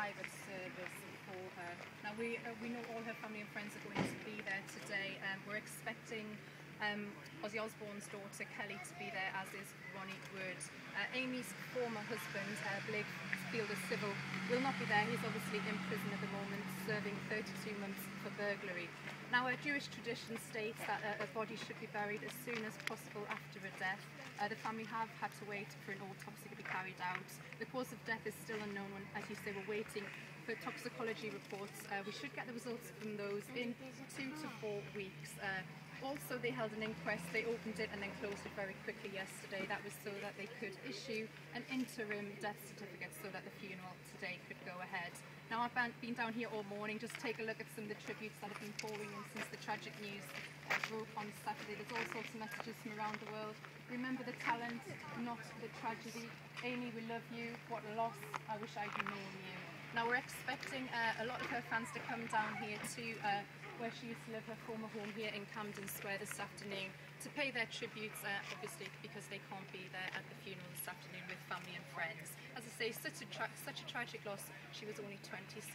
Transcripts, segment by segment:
private service for her. Now we know all her family and friends are going to be there today. We're expecting Ozzy Osbourne's daughter Kelly to be there, as is Ronnie Wood. Amy's former husband, Blake Fielder Civil, will not be there. He's obviously in prison at the moment, serving 32 months for burglary. Now, Jewish tradition states that a body should be buried as soon as possible after a death. The family have had to wait for an autopsy to be carried out. The cause of death is still unknown, and as you say, we're waiting for toxicology reports. We should get the results from those in 2 to 4 weeks. Also, they held an inquest. They opened it and then closed it very quickly yesterday. That was so that they could issue an interim death certificate so that the funeral today could go ahead. Now, I've been down here all morning. Just take a look at some of the tributes that have been pouring in since the tragic news broke on Saturday. There's all sorts of messages from around the world. Remember the talent, not the tragedy. Amy, we love you. What a loss. I wish I'd known you. Now, we're expecting a lot of her fans to come down here to where she used to live, her former home here in Camden Square this afternoon, to pay their tributes, obviously because they can't be there at the funeral this afternoon with family and friends. As I say, such a tragic loss. She was only 27.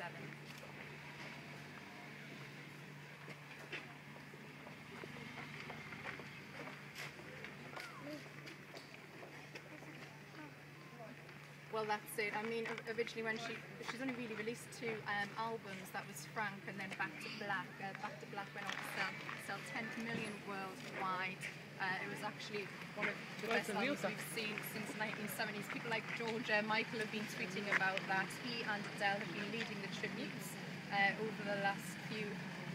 Well, that's it. I mean, originally when she's only really released 2 albums. That was Frank and then Back to Black. Back to Black went on to sell 10 million worldwide. It was actually one of the best albums we've seen since the 1970s. People like George Michael have been tweeting about that. He and Adele have been leading the tributes over the last few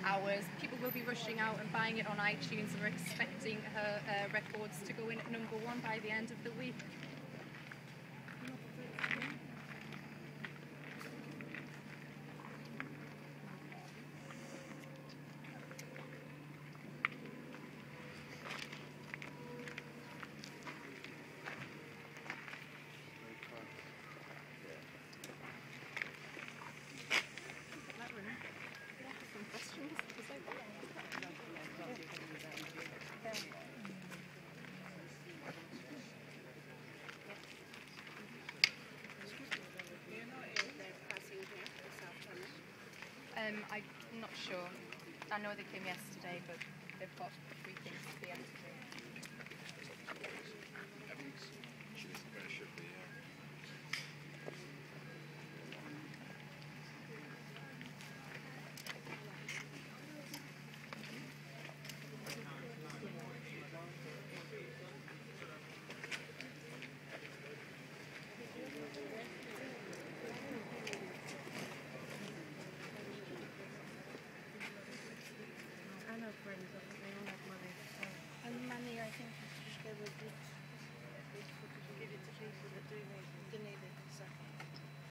hours. People will be rushing out and buying it on iTunes, and we're expecting her records to go in at #1 by the end of the week. I'm not sure. I know they came yesterday, but they've got 3 things to be able to do. And money, I think, they would give it to people that do need it.